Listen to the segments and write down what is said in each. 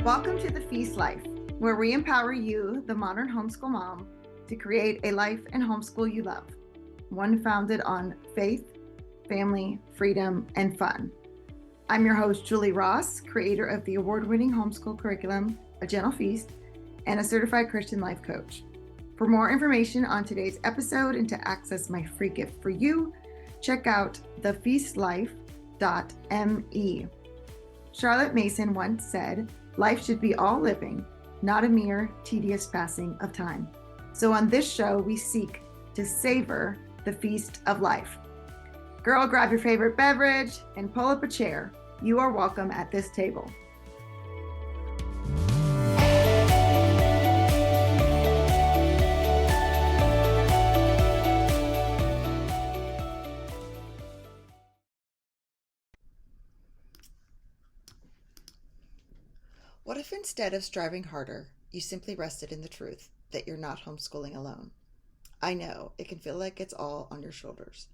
Welcome to the Feast Life, where we empower you, the modern homeschool mom, to create a life and homeschool you love, one founded on faith, family, freedom, and fun. I'm your host, Julie Ross, creator of the award-winning homeschool curriculum, A Gentle Feast, and a certified Christian life coach. For more information on today's episode and to access my free gift for you, check out thefeastlife.me. Charlotte Mason once said, "Life should be all living, not a mere tedious passing of time." So on this show, we seek to savor the feast of life. Girl, grab your favorite beverage and pull up a chair. You are welcome at this table. What if instead of striving harder, you simply rested in the truth that you're not homeschooling alone? I know, it can feel like it's all on your shoulders.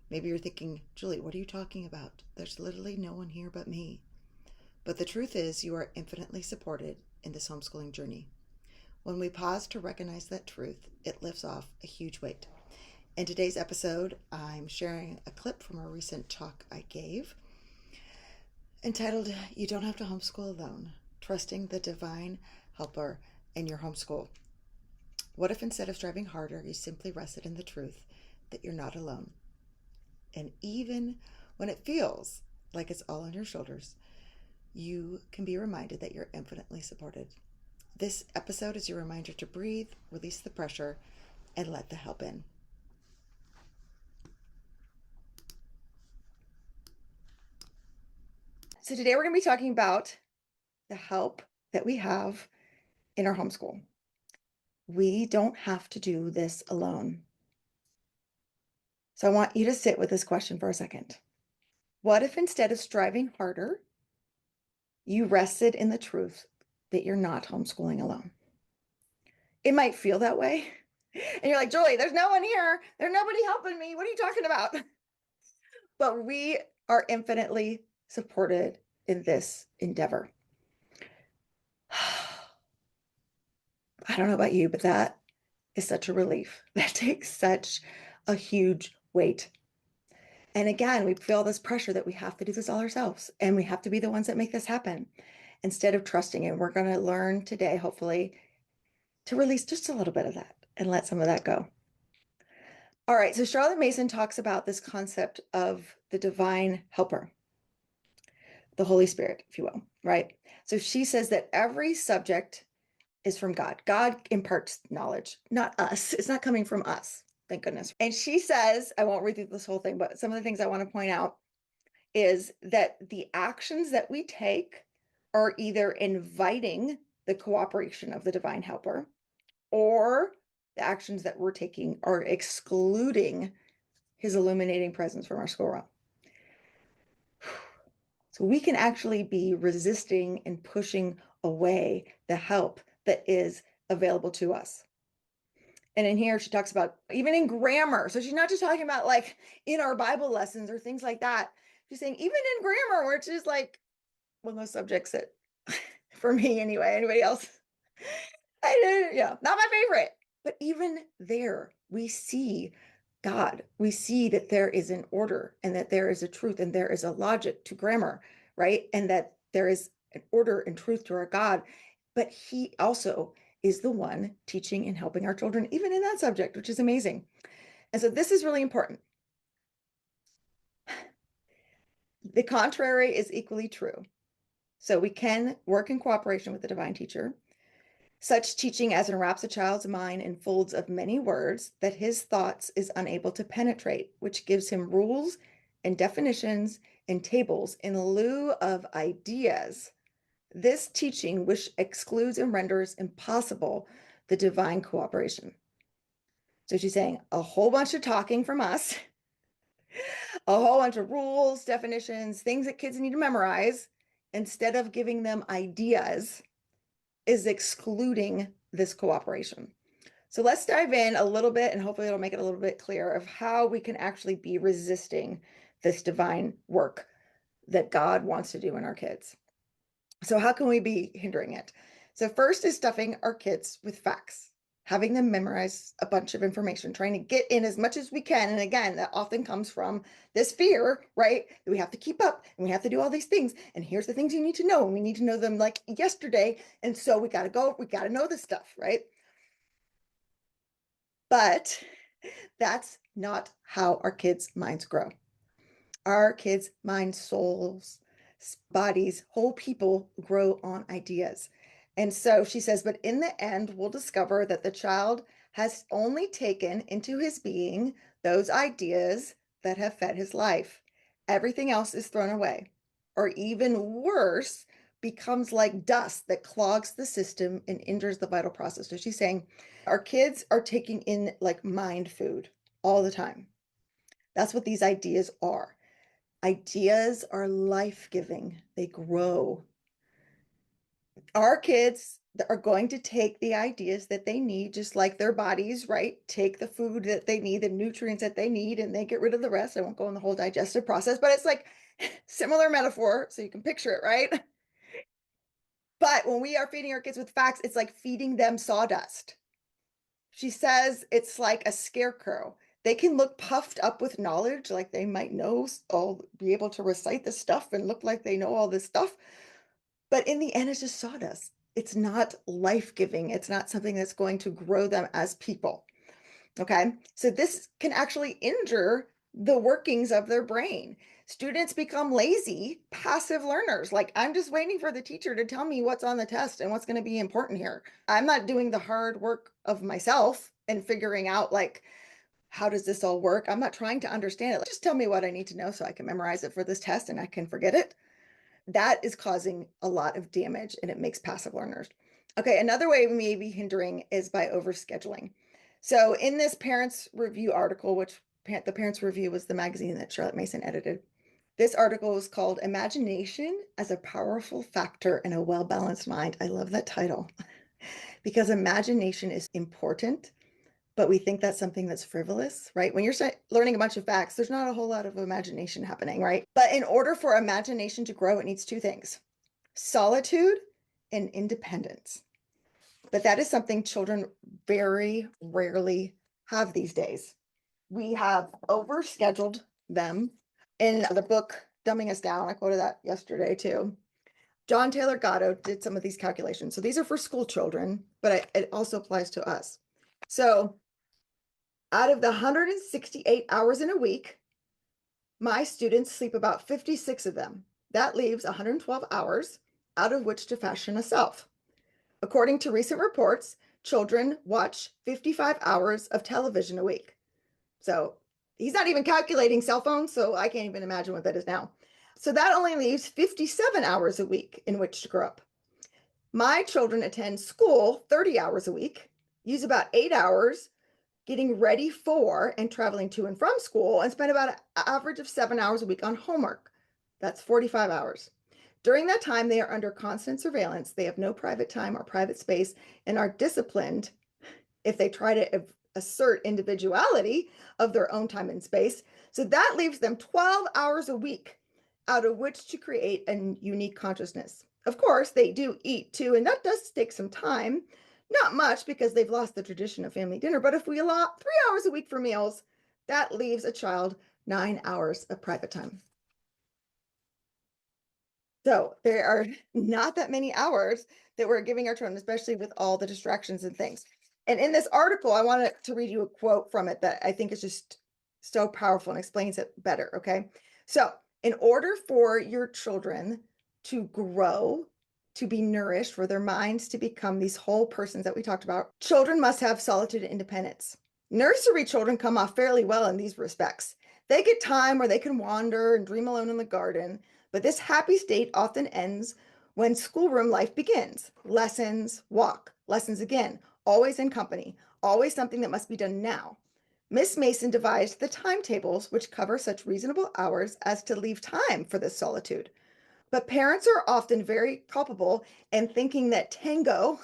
Maybe you're thinking, Julie, what are you talking about? There's literally no one here but me. But the truth is, you are infinitely supported in this homeschooling journey. When we pause to recognize that truth, it lifts off a huge weight. In today's episode, I'm sharing a clip from a recent talk I gave entitled, "You Don't Have to Homeschool Alone, Trusting the Divine Helper in Your Homeschool." What if instead of striving harder, you simply rested in the truth that you're not alone? And even when it feels like it's all on your shoulders, you can be reminded that you're infinitely supported. This episode is your reminder to breathe, release the pressure, and let the help in. So today we're going to be talking about the help that we have in our homeschool. We don't have to do this alone. So I want you to sit with this question for a second. What if instead of striving harder, you rested in the truth that you're not homeschooling alone? It might feel that way. And you're like, Julie, there's no one here. There's nobody helping me. What are you talking about? But we are infinitely supported in this endeavor. I don't know about you, but that is such a relief. That takes such a huge weight. And again, we feel this pressure that we have to do this all ourselves and we have to be the ones that make this happen instead of trusting it. We're going to learn today, hopefully, to release just a little bit of that and let some of that go. All right, so Charlotte Mason talks about this concept of the divine helper, the Holy Spirit, if you will, right? So she says that every subject is from God. God imparts knowledge, not us. It's not coming from us, thank goodness. And she says, I won't read through this whole thing, but some of the things I want to point out is that the actions that we take are either inviting the cooperation of the divine helper, or the actions that we're taking are excluding his illuminating presence from our schoolroom. So we can actually be resisting and pushing away the help that is available to us. And in here, she talks about even in grammar. So she's not just talking about like in our Bible lessons or things like that. She's saying even in grammar, which is like one of those subjects that, for me anyway, anybody else, not my favorite. But even there, we see God. We see that there is an order and that there is a truth and there is a logic to grammar, right? And that there is an order and truth to our God. But he also is the one teaching and helping our children, even in that subject, which is amazing. And so this is really important. The contrary is equally true. So we can work in cooperation with the divine teacher. Such teaching as enwraps a child's mind in folds of many words that his thoughts is unable to penetrate, which gives him rules and definitions and tables in lieu of ideas. This teaching, which excludes and renders impossible the divine cooperation. So she's saying a whole bunch of talking from us, a whole bunch of rules, definitions, things that kids need to memorize, instead of giving them ideas, is excluding this cooperation. So let's dive in a little bit, and hopefully it'll make it a little bit clear of how we can actually be resisting this divine work that God wants to do in our kids. So, how can we be hindering it? So, first is stuffing our kids with facts, having them memorize a bunch of information, trying to get in as much as we can. And again, that often comes from this fear, right? That we have to keep up and we have to do all these things. And here's the things you need to know. And we need to know them like yesterday. And so we got to go, we got to know this stuff, right? But that's not how our kids' minds grow. Our kids' minds, souls, bodies, whole people grow on ideas. And so she says, but in the end, we'll discover that the child has only taken into his being those ideas that have fed his life. Everything else is thrown away, or even worse, becomes like dust that clogs the system and injures the vital process. So she's saying our kids are taking in like mind food all the time. That's what these ideas are. Ideas are life-giving. They grow. Our kids are going to take the ideas that they need, just like their bodies, right? Take the food that they need, the nutrients that they need, and they get rid of the rest. I won't go in the whole digestive process, but it's like similar metaphor, so you can picture it, right? But when we are feeding our kids with facts, it's like feeding them sawdust. She says it's like a scarecrow. They can look puffed up with knowledge, like they might know all, be able to recite the stuff and look like they know all this stuff. But in the end, it's just sawdust. It's not life-giving. It's not something that's going to grow them as people. Okay. So this can actually injure the workings of their brain. Students become lazy, passive learners. Like, I'm just waiting for the teacher to tell me what's on the test and what's going to be important here. I'm not doing the hard work of myself and figuring out, like, how does this all work? I'm not trying to understand it. Just tell me what I need to know so I can memorize it for this test and I can forget it. That is causing a lot of damage and it makes passive learners. Okay, another way we may be hindering is by overscheduling. So in this Parents Review article, which the Parents Review was the magazine that Charlotte Mason edited, this article was called Imagination as a Powerful Factor in a Well-Balanced Mind. I love that title because imagination is important, but we think that's something that's frivolous, right? When you're learning a bunch of facts, there's not a whole lot of imagination happening, right? But in order for imagination to grow, it needs two things: solitude and independence. But that is something children very rarely have these days. We have overscheduled them. In the book, Dumbing Us Down, I quoted that yesterday too. John Taylor Gatto did some of these calculations. So these are for school children, but it also applies to us. So out of the 168 hours in a week, my students sleep about 56 of them. That leaves 112 hours out of which to fashion a self. According to recent reports, children watch 55 hours of television a week. So he's not even calculating cell phones, so I can't even imagine what that is now. So that only leaves 57 hours a week in which to grow up. My children attend school 30 hours a week, use about 8 hours getting ready for and traveling to and from school, and spend about an average of 7 hours a week on homework. That's 45 hours. During that time, they are under constant surveillance. They have no private time or private space and are disciplined if they try to assert individuality of their own time and space. So that leaves them 12 hours a week out of which to create a unique consciousness. Of course, they do eat too, and that does take some time. Not much because they've lost the tradition of family dinner, but if we allow 3 hours a week for meals, that leaves a child 9 hours of private time. So there are not that many hours that we're giving our children, especially with all the distractions and things. And in this article, I wanted to read you a quote from it that I think is just so powerful and explains it better. Okay. So, in order for your children to grow, to be nourished, for their minds to become these whole persons that we talked about, children must have solitude and independence. Nursery children come off fairly well in these respects. They get time where they can wander and dream alone in the garden, but this happy state often ends when schoolroom life begins. Lessons, walk, lessons again, always in company, always something that must be done now. Miss Mason devised the timetables which cover such reasonable hours as to leave time for this solitude. But parents are often very culpable in thinking that tango,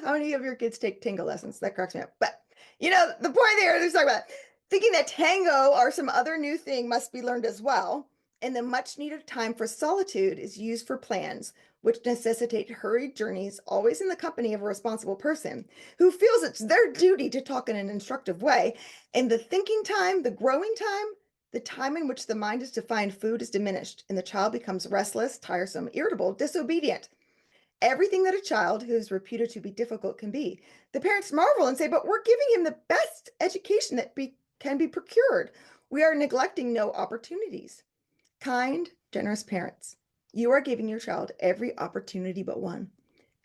how many of your kids take tango lessons? That cracks me up. But the point there is talking about thinking that tango or some other new thing must be learned as well. And the much needed time for solitude is used for plans, which necessitate hurried journeys, always in the company of a responsible person who feels it's their duty to talk in an instructive way. And the thinking time, the growing time, the time in which the mind is to find food is diminished, and the child becomes restless, tiresome, irritable, disobedient. Everything that a child who is reputed to be difficult can be. The parents marvel and say, but we're giving him the best education that can be procured. We are neglecting no opportunities. Kind, generous parents, you are giving your child every opportunity but one,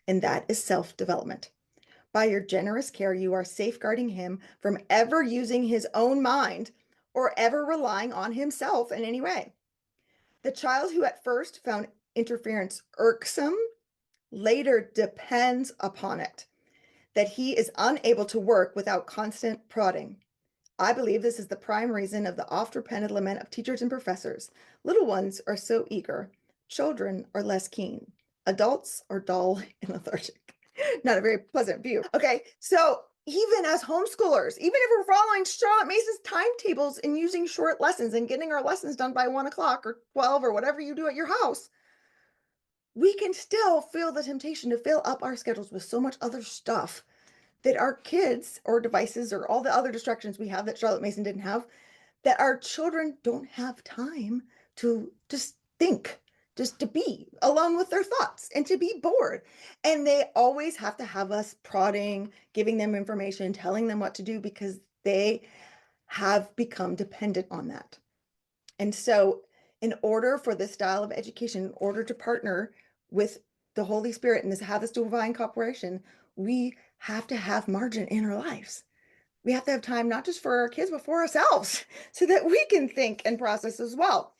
and that is self-development. By your generous care, you are safeguarding him from ever using his own mind or ever relying on himself in any way. The child who at first found interference irksome later depends upon it, that he is unable to work without constant prodding. I believe this is the prime reason of the oft repented lament of teachers and professors. Little ones are so eager. Children are less keen. Adults are dull and lethargic. Not a very pleasant view. Okay, so even as homeschoolers, even if we're following Charlotte Mason's timetables and using short lessons and getting our lessons done by 1 o'clock or 12 or whatever you do at your house, we can still feel the temptation to fill up our schedules with so much other stuff that our kids or devices or all the other distractions we have that Charlotte Mason didn't have, that our children don't have time to just think, just to be alone with their thoughts and to be bored. And they always have to have us prodding, giving them information, telling them what to do because they have become dependent on that. And so, in order for this style of education, in order to partner with the Holy Spirit and have this divine cooperation, we have to have margin in our lives. We have to have time not just for our kids, but for ourselves so that we can think and process as well.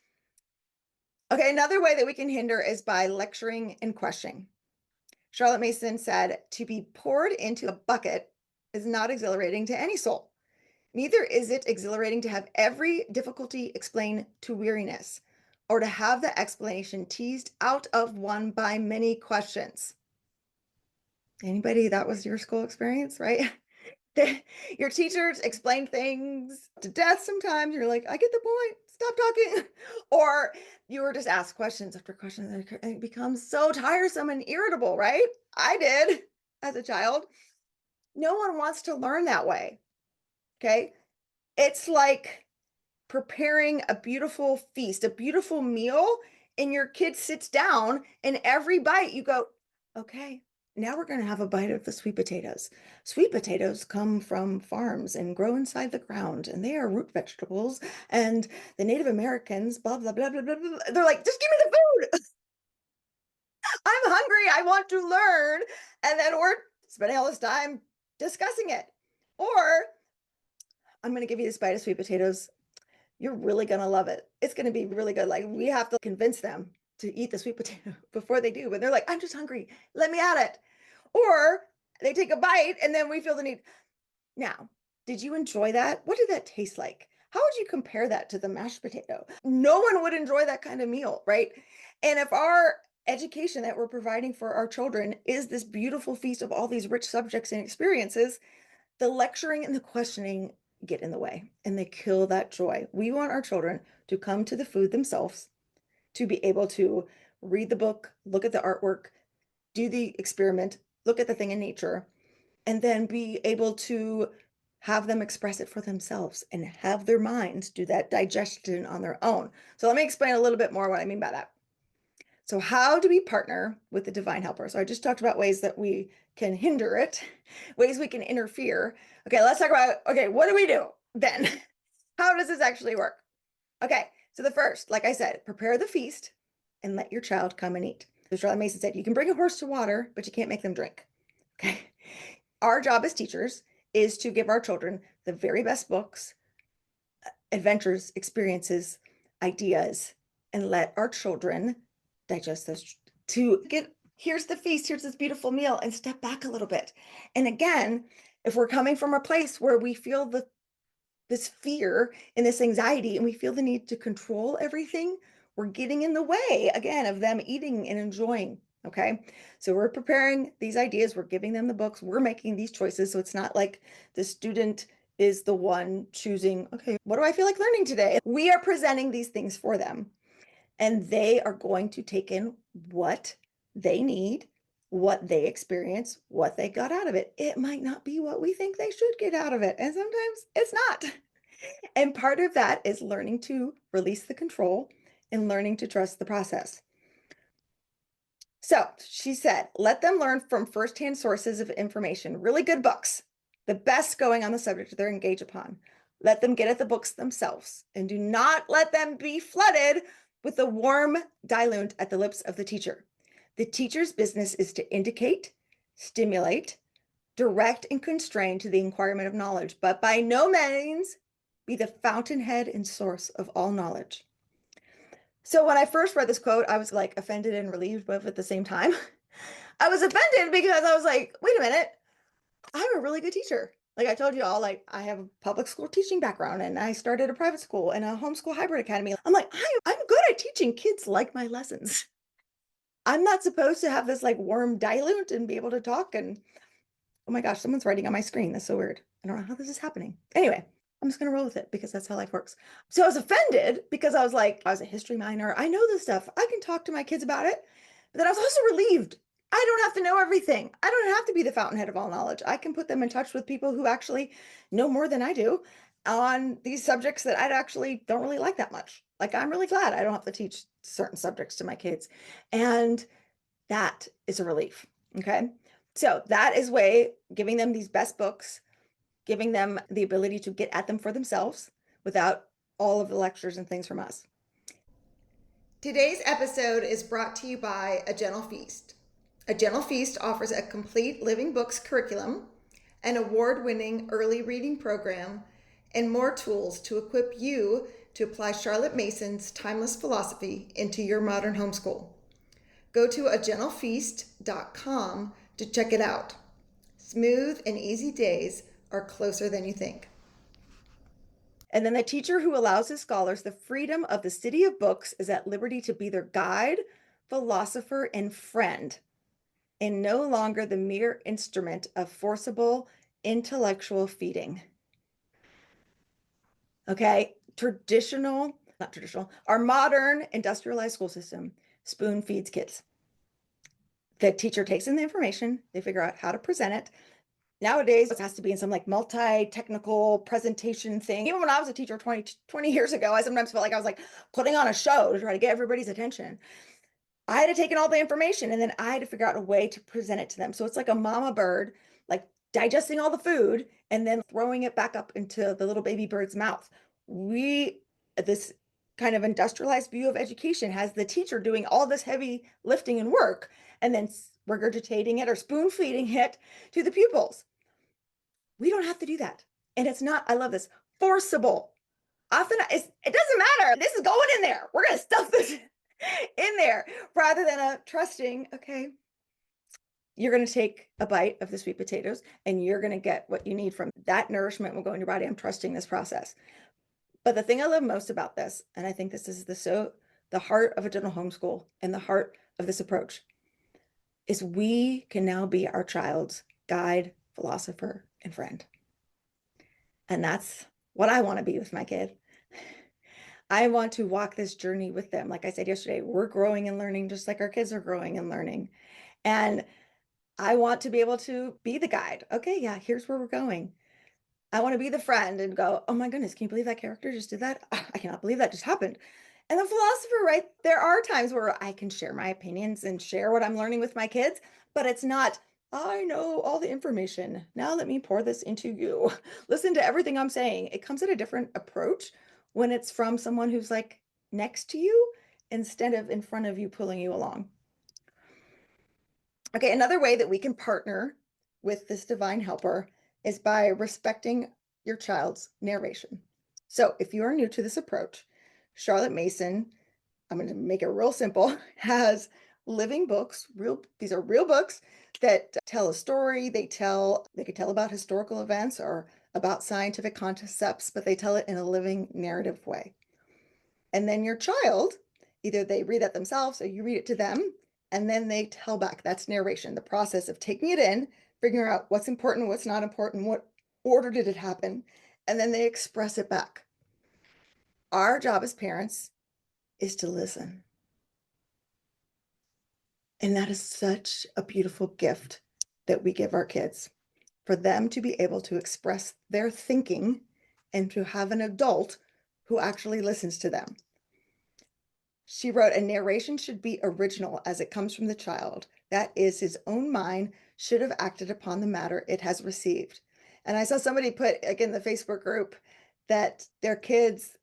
Okay, another way that we can hinder is by lecturing and questioning. Charlotte Mason said, to be poured into a bucket is not exhilarating to any soul. Neither is it exhilarating to have every difficulty explained to weariness, or to have the explanation teased out of one by many questions. Anybody, that was your school experience, right? Your teachers explain things to death sometimes. You're like, I get the point. Stop talking. Or you were just asked questions after questions, and it becomes so tiresome and irritable, right? I did as a child. No one wants to learn that way. Okay. It's like preparing a beautiful feast, a beautiful meal, and your kid sits down, and every bite you go, okay, now we're going to have a bite of the sweet potatoes. Sweet potatoes come from farms and grow inside the ground, and they are root vegetables. And the Native Americans, blah, blah, blah, blah, blah, blah. They're like, just give me the food. I'm hungry. I want to learn. And then we're spending all this time discussing it. Or I'm going to give you this bite of sweet potatoes. You're really going to love it. It's going to be really good. Like, we have to convince them to eat the sweet potato before they do. But they're like, I'm just hungry. Let me at it. Or they take a bite and then we feel the need. Now, did you enjoy that? What did that taste like? How would you compare that to the mashed potato? No one would enjoy that kind of meal, right? And if our education that we're providing for our children is this beautiful feast of all these rich subjects and experiences, the lecturing and the questioning get in the way and they kill that joy. We want our children to come to the food themselves, to be able to read the book, look at the artwork, do the experiment, look at the thing in nature, and then be able to have them express it for themselves and have their minds do that digestion on their own. So let me explain a little bit more what I mean by that. So how do we partner with the divine helper? So I just talked about ways that we can hinder it, ways we can interfere. Okay, let's talk about, okay, what do we do then? How does this actually work? Okay, so the first, like I said, prepare the feast and let your child come and eat. So Charlotte Mason said, you can bring a horse to water, but you can't make them drink. Okay. Our job as teachers is to give our children the very best books, adventures, experiences, ideas, and let our children digest those to get, here's the feast, here's this beautiful meal, and step back a little bit. And again, if we're coming from a place where we feel this fear and this anxiety and we feel the need to control everything, we're getting in the way again of them eating and enjoying. Okay, so we're preparing these ideas, we're giving them the books, we're making these choices. So it's not like the student is the one choosing, okay, what do I feel like learning today? We are presenting these things for them. And they are going to take in what they need, what they experience, what they got out of it. It might not be what we think they should get out of it. And sometimes it's not. And part of that is learning to release the control and learning to trust the process. So she said, let them learn from firsthand sources of information, really good books, the best going on the subject they're engaged upon. Let them get at the books themselves and do not let them be flooded with the warm diluent at the lips of the teacher. The teacher's business is to indicate, stimulate, direct, and constrain to the inquirement of knowledge, but by no means be the fountainhead and source of all knowledge. So when I first read this quote, I was like offended and relieved both at the same time. I was offended because I was like, wait a minute, I'm a really good teacher. Like I told you all, like I have a public school teaching background and I started a private school and a homeschool hybrid academy. I'm like, I'm good at teaching kids like my lessons. I'm not supposed to have this like warm diluent and be able to talk and oh my gosh, someone's writing on my screen. That's so weird. I don't know how this is happening. Anyway, I'm just going to roll with it because that's how life works. So I was offended because I was like, I was a history minor. I know this stuff. I can talk to my kids about it. But then I was also relieved. I don't have to know everything. I don't have to be the fountainhead of all knowledge. I can put them in touch with people who actually know more than I do on these subjects that I actually don't really like that much. Like, I'm really glad I don't have to teach certain subjects to my kids. And that is a relief. Okay. So that is way giving them these best books, giving them the ability to get at them for themselves without all of the lectures and things from us. Today's episode is brought to you by A Gentle Feast. A Gentle Feast offers a complete living books curriculum, an award-winning early reading program, and more tools to equip you to apply Charlotte Mason's timeless philosophy into your modern homeschool. Go to agentlefeast.com to check it out. Smooth and easy days are closer than you think. And then the teacher who allows his scholars the freedom of the city of books is at liberty to be their guide, philosopher, and friend, and no longer the mere instrument of forcible intellectual feeding. Okay, not traditional, our modern industrialized school system spoon feeds kids. The teacher takes in the information, they figure out how to present it. Nowadays, it has to be in some like multi-technical presentation thing. Even when I was a teacher 20 years ago, I sometimes felt like I was like putting on a show to try to get everybody's attention. I had to take in all the information and then I had to figure out a way to present it to them. So it's like a mama bird, like digesting all the food and then throwing it back up into the little baby bird's mouth. This kind of industrialized view of education has the teacher doing all this heavy lifting and work and then regurgitating it or spoon feeding it to the pupils. We don't have to do that. And it's not, I love this, forcible. Often it doesn't matter. This is going in there. We're going to stuff this in there rather than a trusting, okay, you're going to take a bite of the sweet potatoes and you're going to get what you need from that nourishment will go in your body. I'm trusting this process. But the thing I love most about this, and I think this is the heart of a gentle homeschool and the heart of this approach, is we can now be our child's guide, philosopher, and friend. And that's what I want to be with my kid. I want to walk this journey with them. Like I said yesterday, we're growing and learning just like our kids are growing and learning. And I want to be able to be the guide. Okay, yeah, here's where we're going. I want to be the friend and go, oh my goodness, can you believe that character just did that? I cannot believe that just happened. And the philosopher, right? There are times where I can share my opinions and share what I'm learning with my kids, but it's not, I know all the information. Now let me pour this into you. Listen to everything I'm saying. It comes at a different approach when it's from someone who's like next to you instead of in front of you, pulling you along. Okay, another way that we can partner with this divine helper is by respecting your child's narration. So if you are new to this approach, Charlotte Mason, I'm going to make it real simple, has living books, these are real books that tell a story. They could tell about historical events or about scientific concepts, but they tell it in a living narrative way. And then your child, either they read it themselves or you read it to them, and then they tell back. That's narration, the process of taking it in, figuring out what's important, what's not important, what order did it happen, and then they express it back. Our job as parents is to listen. And that is such a beautiful gift that we give our kids, for them to be able to express their thinking and to have an adult who actually listens to them. She wrote, a narration should be original as it comes from the child. That is, his own mind should have acted upon the matter it has received. And I saw somebody put, again, in the Facebook group, that their kids,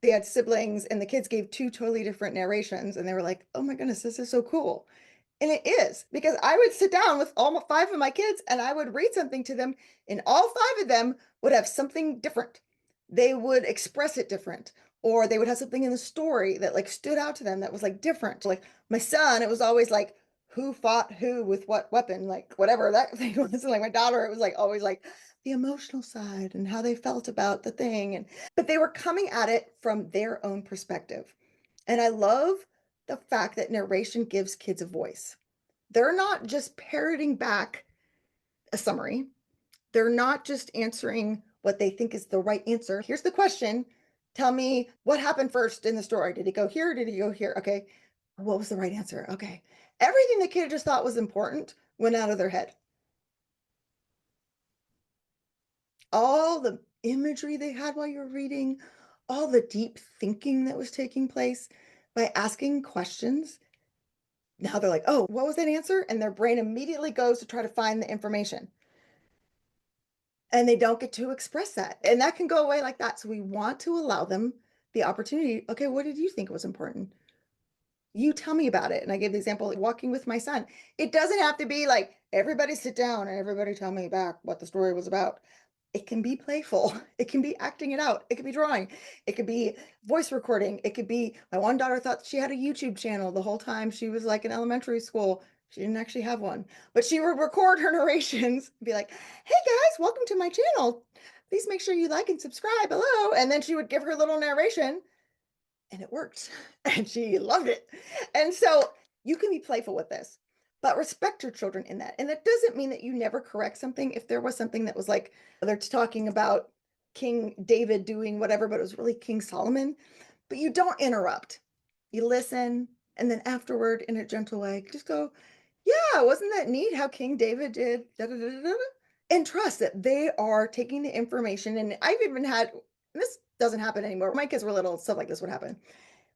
they had siblings and the kids gave two totally different narrations. And they were like, oh my goodness, this is so cool. And it is, because I would sit down with all five of my kids and I would read something to them, and all five of them would have something different. They would express it different, or they would have something in the story that like stood out to them that was like different. Like my son, it was always like who fought who with what weapon, like whatever that thing was. Like my daughter, it was like always like the emotional side and how they felt about the thing. And but they were coming at it from their own perspective. And I love the fact that narration gives kids a voice. They're not just parroting back a summary. They're not just answering what they think is the right answer. Here's the question. Tell me what happened first in the story. Did he go here? Did he go here? Okay. What was the right answer? Okay. Everything the kid just thought was important went out of their head. All the imagery they had while you were reading, all the deep thinking that was taking place by asking questions. Now they're like, oh, what was that answer? And their brain immediately goes to try to find the information. And they don't get to express that. And that can go away like that. So we want to allow them the opportunity. Okay, what did you think was important? You tell me about it. And I gave the example like walking with my son. It doesn't have to be like everybody sit down and everybody tell me back what the story was about. It can be playful. It can be acting it out. It could be drawing. It could be voice recording. It could be my one daughter thought she had a YouTube channel the whole time she was like in elementary school. She didn't actually have one, but she would record her narrations and be like, hey guys, welcome to my channel. Please make sure you like and subscribe. Hello. And then she would give her little narration, and it worked. And she loved it. And so you can be playful with this, but respect your children in that. And that doesn't mean that you never correct something. If there was something that was like they're talking about King David doing whatever, but it was really King Solomon, but you don't interrupt. You listen, and then afterward, in a gentle way, just go, yeah, wasn't that neat how King David did da, da, da, da, da? And trust that they are taking the information. And I've even had, this doesn't happen anymore. My kids were little, stuff like this would happen,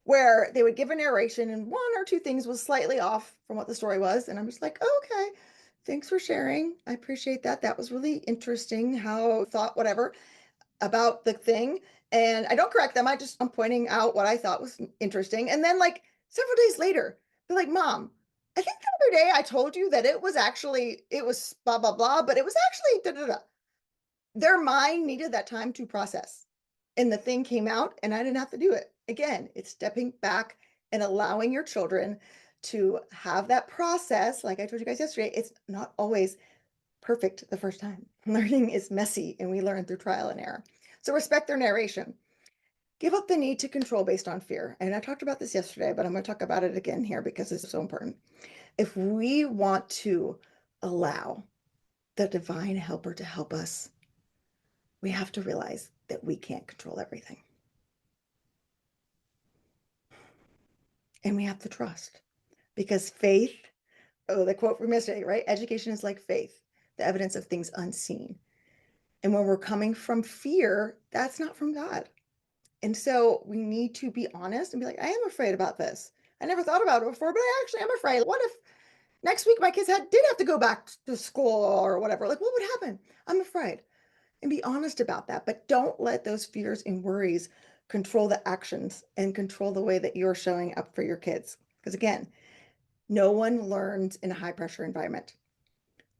where they would give a narration and one or two things was slightly off from what the story was. And I'm just like, oh, okay, thanks for sharing. I appreciate that. That was really interesting how thought whatever about the thing. And I don't correct them. I'm pointing out what I thought was interesting. And then like several days later, they're like, Mom, I think the other day I told you that it was blah, blah, blah, but it was actually da, da, da. Their mind needed that time to process. And the thing came out and I didn't have to do it. Again, it's stepping back and allowing your children to have that process. Like I told you guys yesterday, it's not always perfect the first time. Learning is messy and we learn through trial and error. So respect their narration. Give up the need to control based on fear. And I talked about this yesterday, but I'm going to talk about it again here because it's so important. If we want to allow the divine helper to help us, we have to realize that we can't control everything. And we have to trust, because faith, oh, the quote from yesterday, right? Education is like faith, the evidence of things unseen. And when we're coming from fear, that's not from God. And so we need to be honest and be like, I am afraid about this. I never thought about it before, but I actually am afraid. What if next week my kids did have to go back to school or whatever? Like, what would happen? I'm afraid. And be honest about that. But don't let those fears and worries control the actions and control the way that you're showing up for your kids. Because again, no one learns in a high pressure environment.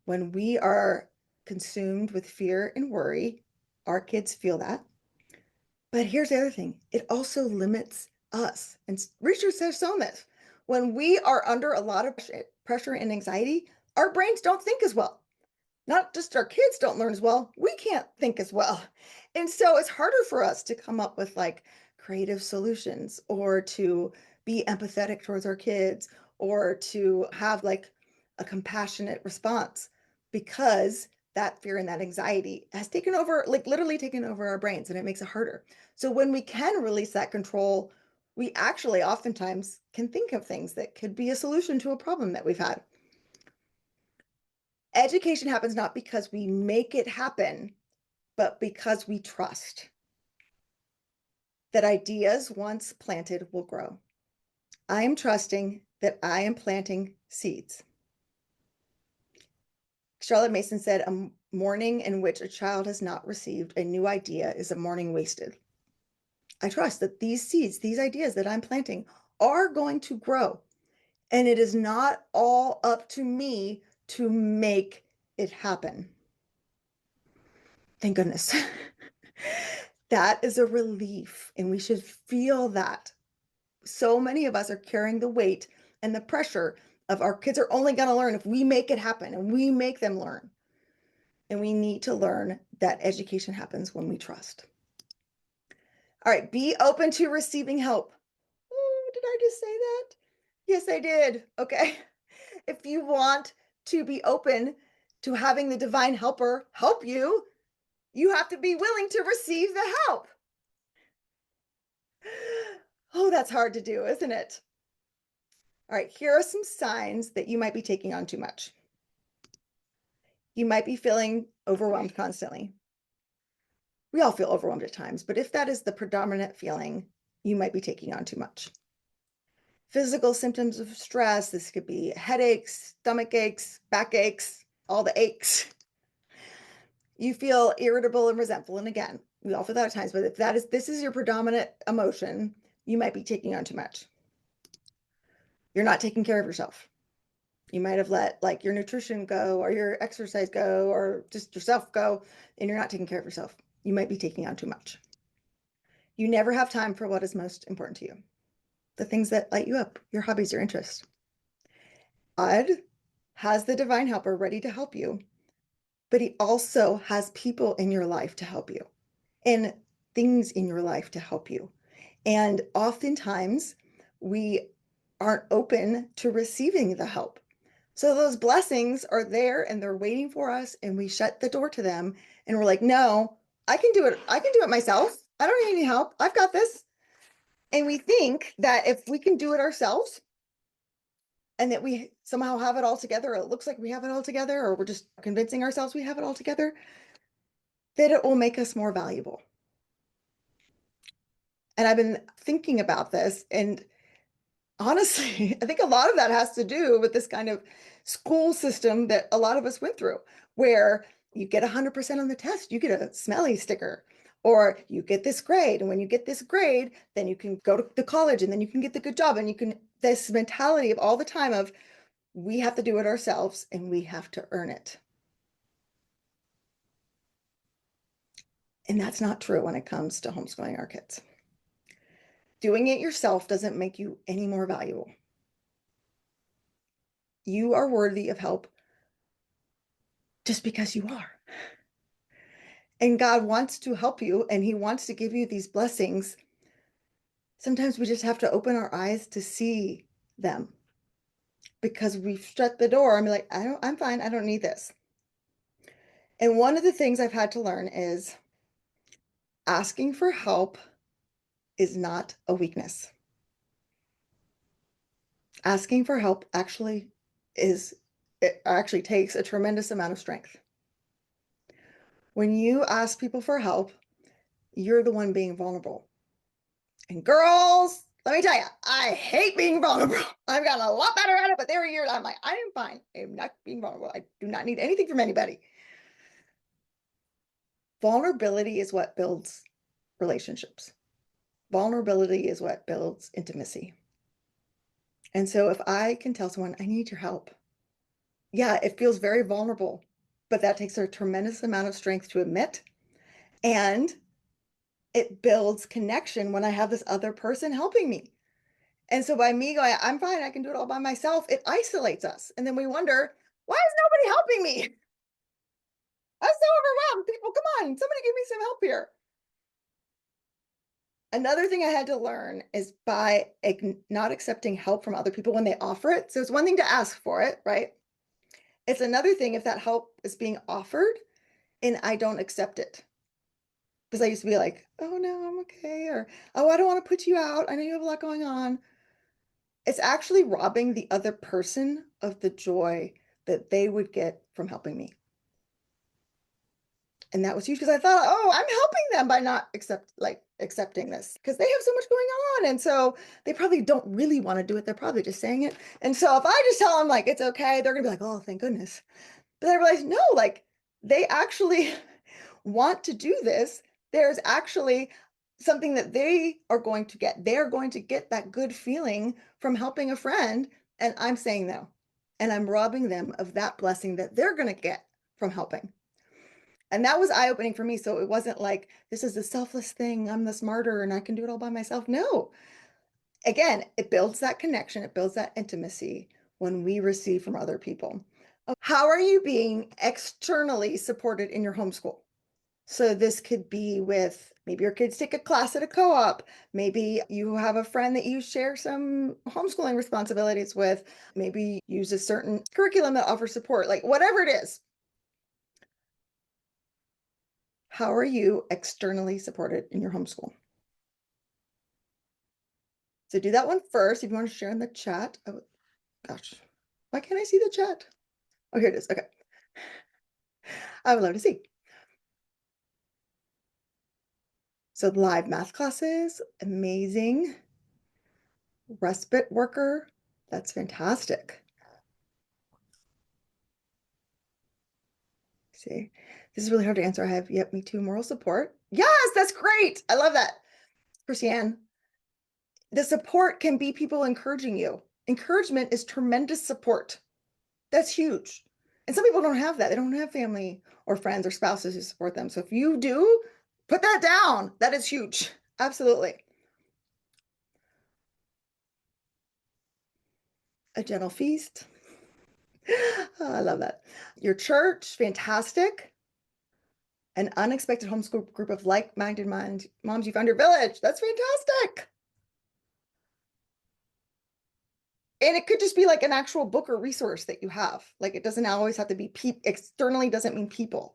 When we are consumed with fear and worry, our kids feel that. But here's the other thing, it also limits us. And research has shown this. When we are under a lot of pressure and anxiety, our brains don't think as well. Not just our kids don't learn as well, we can't think as well. And so it's harder for us to come up with like creative solutions or to be empathetic towards our kids or to have like a compassionate response, because that fear and that anxiety has taken over, like literally taken over our brains, and it makes it harder. So when we can release that control, We actually oftentimes can think of things that could be a solution to a problem that we've had. Education happens not because we make it happen, but because we trust that ideas once planted will grow. I am trusting that I am planting seeds. Charlotte Mason said, a morning in which a child has not received a new idea is a morning wasted. I trust that these seeds, these ideas that I'm planting are going to grow. And it is not all up to me to make it happen. Thank goodness. That is a relief, and we should feel that. So many of us are carrying the weight and the pressure of our kids are only going to learn if we make it happen and we make them learn. And we need to learn that education happens when we trust. All right, be open to receiving help. Oh, did I just say that? Yes, I did. Okay. If you want to be open to having the divine helper help you, you have to be willing to receive the help. Oh, that's hard to do, isn't it? All right, here are some signs that you might be taking on too much. You might be feeling overwhelmed constantly. We all feel overwhelmed at times, but if that is the predominant feeling, you might be taking on too much. Physical symptoms of stress, this could be headaches, stomach aches, back aches, all the aches. You feel irritable and resentful, and again, we all feel that at times, but if this is your predominant emotion, you might be taking on too much. You're not taking care of yourself. You might have let like your nutrition go or your exercise go or just yourself go, and you're not taking care of yourself. You might be taking on too much. You never have time for what is most important to you. The things that light you up, your hobbies, your interests. God has the divine helper ready to help you, but he also has people in your life to help you and things in your life to help you. And oftentimes we aren't open to receiving the help. So those blessings are there and they're waiting for us, and we shut the door to them and we're like, no, I can do it. I can do it myself. I don't need any help. I've got this. And we think that if we can do it ourselves and that we somehow have it all together, or it looks like we have it all together, or we're just convincing ourselves we have it all together, that it will make us more valuable. And I've been thinking about this, and honestly, I think a lot of that has to do with this kind of school system that a lot of us went through, where you get 100% on the test, you get a smelly sticker, or you get this grade. And when you get this grade, then you can go to the college and then you can get the good job. And you can, this mentality of all the time of we have to do it ourselves and we have to earn it. And that's not true when it comes to homeschooling our kids. Doing it yourself doesn't make you any more valuable. You are worthy of help just because you are. And God wants to help you and he wants to give you these blessings. Sometimes we just have to open our eyes to see them because we've shut the door and be like, I'm fine. I don't need this. And one of the things I've had to learn is asking for help is not a weakness. Asking for help actually takes a tremendous amount of strength. When you ask people for help, you're the one being vulnerable. And girls, let me tell you, I hate being vulnerable. I've gotten a lot better at it, but there are years I'm like, I am fine. I am not being vulnerable. I do not need anything from anybody. Vulnerability is what builds relationships. Vulnerability is what builds intimacy. And so if I can tell someone, I need your help, yeah, it feels very vulnerable, but that takes a tremendous amount of strength to admit. And it builds connection when I have this other person helping me. And so by me going, I'm fine, I can do it all by myself, it isolates us. And then we wonder, why is nobody helping me? I'm so overwhelmed. People, come on, somebody give me some help here. Another thing I had to learn is by not accepting help from other people when they offer it. So it's one thing to ask for it, right? It's another thing if that help is being offered and I don't accept it. Because I used to be like, oh no, I'm okay. Or, oh, I don't want to put you out. I know you have a lot going on. It's actually robbing the other person of the joy that they would get from helping me. And that was huge because I thought, oh, I'm helping them by not accepting this because they have so much going on. And so they probably don't really want to do it. They're probably just saying it. And so if I just tell them like it's okay, they're gonna be like, oh, thank goodness. But I realized no, like they actually want to do this. There's actually something that they are going to get. They're going to get that good feeling from helping a friend. And I'm saying no. And I'm robbing them of that blessing that they're going to get from helping. And that was eye-opening for me. So it wasn't like this is a selfless thing. I'm the smarter and I can do it all by myself. No. Again, it builds that connection, it builds that intimacy when we receive from other people. How are you being externally supported in your homeschool? So this could be with maybe your kids take a class at a co-op. Maybe you have a friend that you share some homeschooling responsibilities with. Maybe use a certain curriculum that offers support, like whatever it is. How are you externally supported in your homeschool? So do that one first if you want to share in the chat. Oh gosh, why can't I see the chat? Oh, here it is. Okay. I would love to see. So live math classes, amazing. Respite worker, that's fantastic. See, this is really hard to answer. I have, yep, me too, moral support. Yes, that's great. I love that. Christiane, the support can be people encouraging you. Encouragement is tremendous support. That's huge. And some people don't have that. They don't have family or friends or spouses who support them. So if you do, put that down. That is huge. Absolutely. A gentle feast. Oh, I love that. Your church, fantastic. An unexpected homeschool group of like-minded moms. You found your village. That's fantastic. And it could just be like an actual book or resource that you have. Like it doesn't always have to be externally doesn't mean people.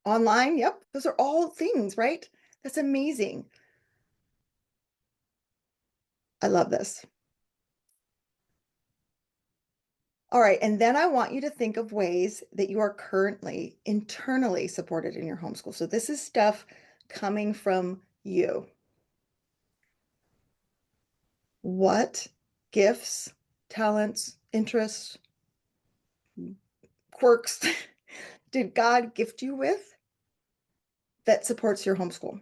Online, yep. Those are all things, right? That's amazing. I love this. All right, and then I want you to think of ways that you are currently internally supported in your homeschool. So this is stuff coming from you. What gifts, talents, interests, quirks did God gift you with that supports your homeschool?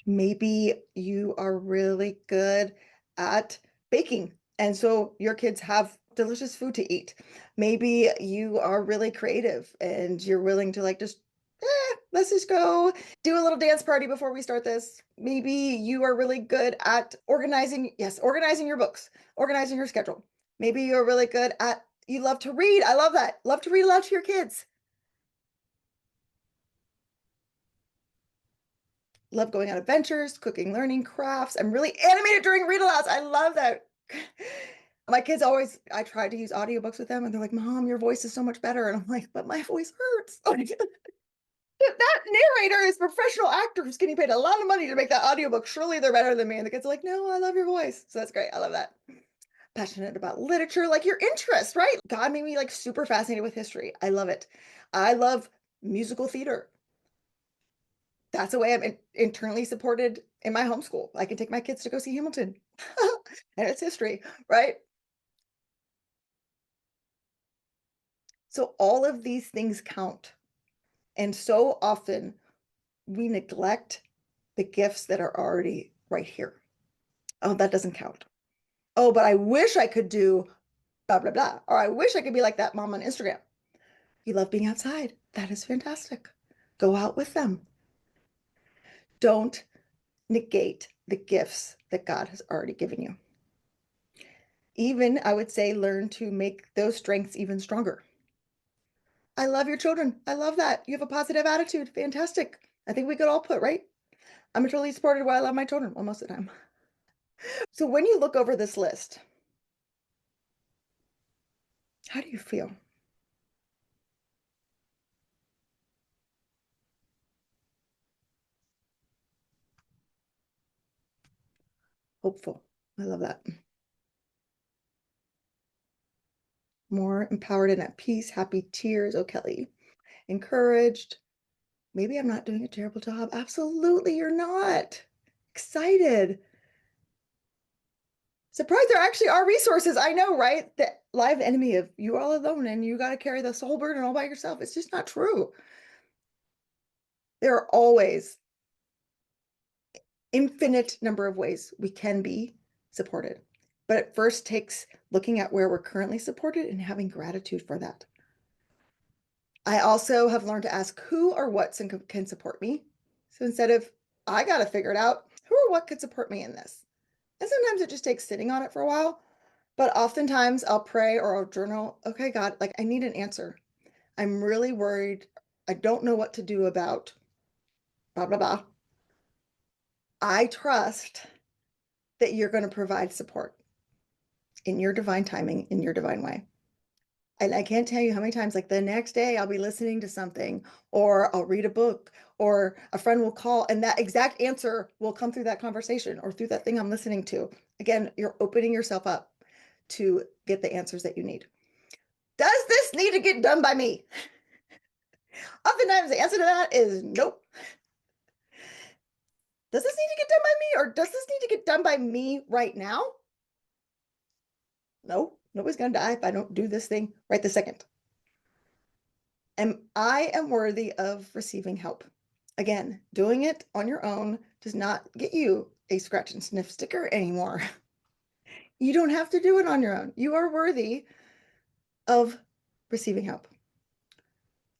Maybe you are really good at baking, and so your kids have delicious food to eat. Maybe you are really creative and you're willing to like just, let's just go do a little dance party before we start this. Maybe you are really good at organizing, yes, organizing your books, organizing your schedule. Maybe you're really good at, you love to read. I love that. Love to read aloud to your kids. Love going on adventures, cooking, learning, crafts. I'm really animated during read alouds. I love that. My kids always, I try to use audiobooks with them and they're like, Mom, your voice is so much better. And I'm like, but my voice hurts. That narrator is a professional actor who's getting paid a lot of money to make that audiobook. Surely they're better than me. And the kids are like, no, I love your voice. So that's great. I love that. Passionate about literature, like your interest, right? God made me like super fascinated with history. I love it. I love musical theater. That's the way I'm internally supported in my homeschool. I can take my kids to go see Hamilton and it's history, right? So all of these things count. And so often we neglect the gifts that are already right here. Oh, that doesn't count. Oh, but I wish I could do blah, blah, blah. Or I wish I could be like that mom on Instagram. You love being outside. That is fantastic. Go out with them. Don't negate the gifts that God has already given you. Even, I would say, learn to make those strengths even stronger. I love your children. I love that. You have a positive attitude. Fantastic. I think we could all put, right? I'm totally supported why I love my children well, most of the time. So when you look over this list, How do you feel? Hopeful. I love that. More empowered and at peace, happy tears. Oh, Kelly. Encouraged. Maybe I'm not doing a terrible job. Absolutely, you're not. Excited. Surprised there actually are resources. I know, right? The live enemy of you all alone and you got to carry this whole burden all by yourself. It's just not true. There are always infinite number of ways we can be supported. But it first takes looking at where we're currently supported and having gratitude for that. I also have learned to ask who or what can support me. So instead of, I got to figure it out, who or what could support me in this? And sometimes it just takes sitting on it for a while. But oftentimes I'll pray or I'll journal, okay, God, like I need an answer. I'm really worried. I don't know what to do about blah, blah, blah. I trust that you're going to provide support in your divine timing, in your divine way. And I can't tell you how many times, like the next day, I'll be listening to something, or I'll read a book, or a friend will call, and that exact answer will come through that conversation or through that thing I'm listening to. Again, you're opening yourself up to get the answers that you need. Does this need to get done by me? Oftentimes, the answer to that is nope. Does this need to get done by me, or does this need to get done by me right now? No, nobody's going to die if I don't do this thing right this second. And I am worthy of receiving help. Again, doing it on your own does not get you a scratch and sniff sticker anymore. You don't have to do it on your own. You are worthy of receiving help.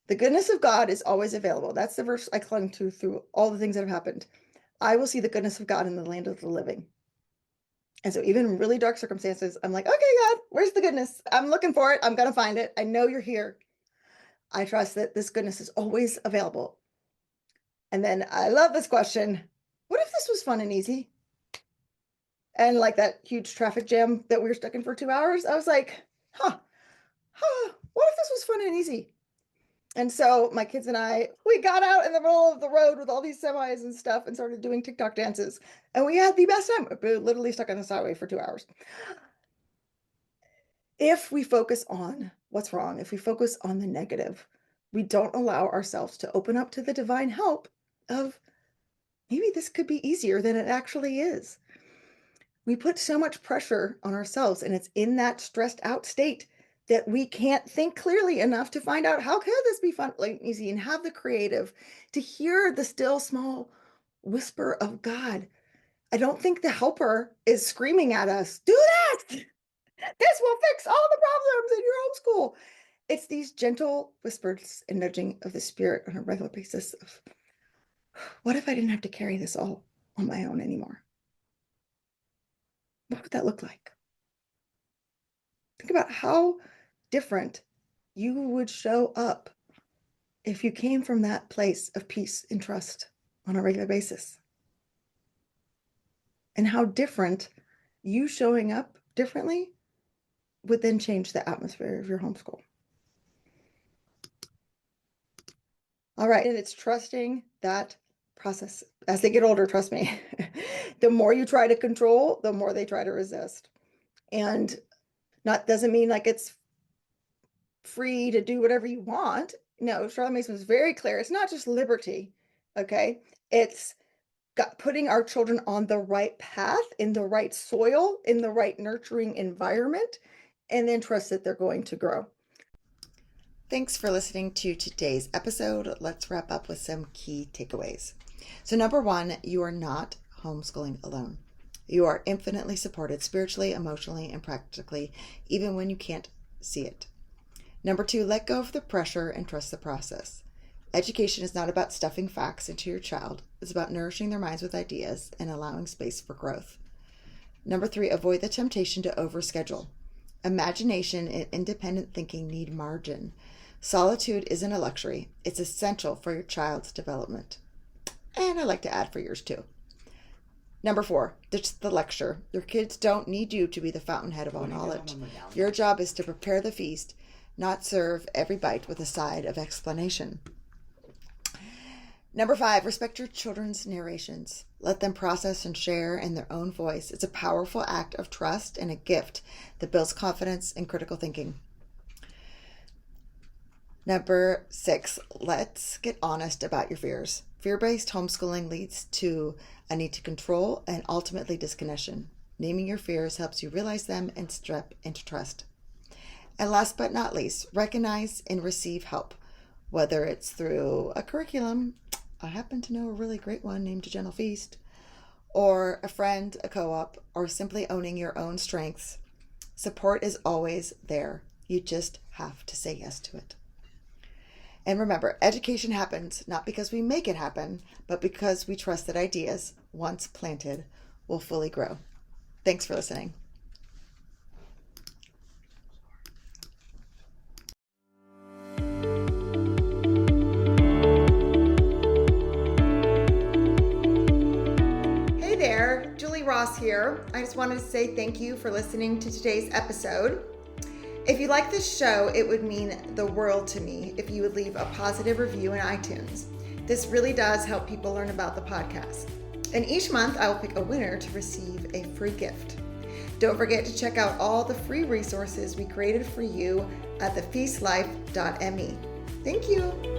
The goodness of God is always available. That's the verse I clung to through all the things that have happened. I will see the goodness of God in the land of the living. And so even in really dark circumstances, I'm like, okay, God, where's the goodness? I'm looking for it. I'm going to find it. I know you're here. I trust that this goodness is always available. And then I love this question. What if this was fun and easy? And like that huge traffic jam that we were stuck in for 2 hours, I was like, what if this was fun and easy? And so my kids and I, we got out in the middle of the road with all these semis and stuff and started doing TikTok dances. And we had the best time. We were literally stuck on the highway for 2 hours. If we focus on what's wrong, if we focus on the negative, we don't allow ourselves to open up to the divine help of maybe this could be easier than it actually is. We put so much pressure on ourselves, and it's in that stressed out state that we can't think clearly enough to find out how could this be fun, like easy, and have the creative to hear the still small whisper of God. I don't think the helper is screaming at us, do that. This will fix all the problems in your homeschool. It's these gentle whispers and nudging of the spirit on a regular basis of, what if I didn't have to carry this all on my own anymore? What would that look like? Think about how different you would show up if you came from that place of peace and trust on a regular basis. And how different you showing up differently would then change the atmosphere of your homeschool. All right, and it's trusting that process. As they get older, trust me, the more you try to control, the more they try to resist. And not doesn't mean like it's free to do whatever you want. No, Charlotte Mason was very clear. It's not just liberty, okay? It's putting our children on the right path, in the right soil, in the right nurturing environment, and then trust that they're going to grow. Thanks for listening to today's episode. Let's wrap up with some key takeaways. So number one, you are not homeschooling alone. You are infinitely supported spiritually, emotionally, and practically, even when you can't see it. Number two, let go of the pressure and trust the process. Education is not about stuffing facts into your child. It's about nourishing their minds with ideas and allowing space for growth. Number three, avoid the temptation to overschedule. Imagination and independent thinking need margin. Solitude isn't a luxury. It's essential for your child's development. And I like to add for yours too. Number 4, ditch the lecture. Your kids don't need you to be the fountainhead of all knowledge. Your job is to prepare the feast, not serve every bite with a side of explanation. Number 5, respect your children's narrations. Let them process and share in their own voice. It's a powerful act of trust and a gift that builds confidence and critical thinking. Number 6, let's get honest about your fears. Fear-based homeschooling leads to a need to control and ultimately disconnection. Naming your fears helps you realize them and step into trust. And last but not least, recognize and receive help, whether it's through a curriculum. I happen to know a really great one named A Gentle Feast, or a friend, a co-op, or simply owning your own strengths. Support is always there. You just have to say yes to it. And remember, education happens not because we make it happen, but because we trust that ideas, once planted, will fully grow. Thanks for listening. Hey there, Julie Ross here. I just wanted to say thank you for listening to today's episode. If you like this show, it would mean the world to me if you would leave a positive review in iTunes. This really does help people learn about the podcast. And each month I will pick a winner to receive a free gift. Don't forget to check out all the free resources we created for you at thefeastlife.me. Thank you.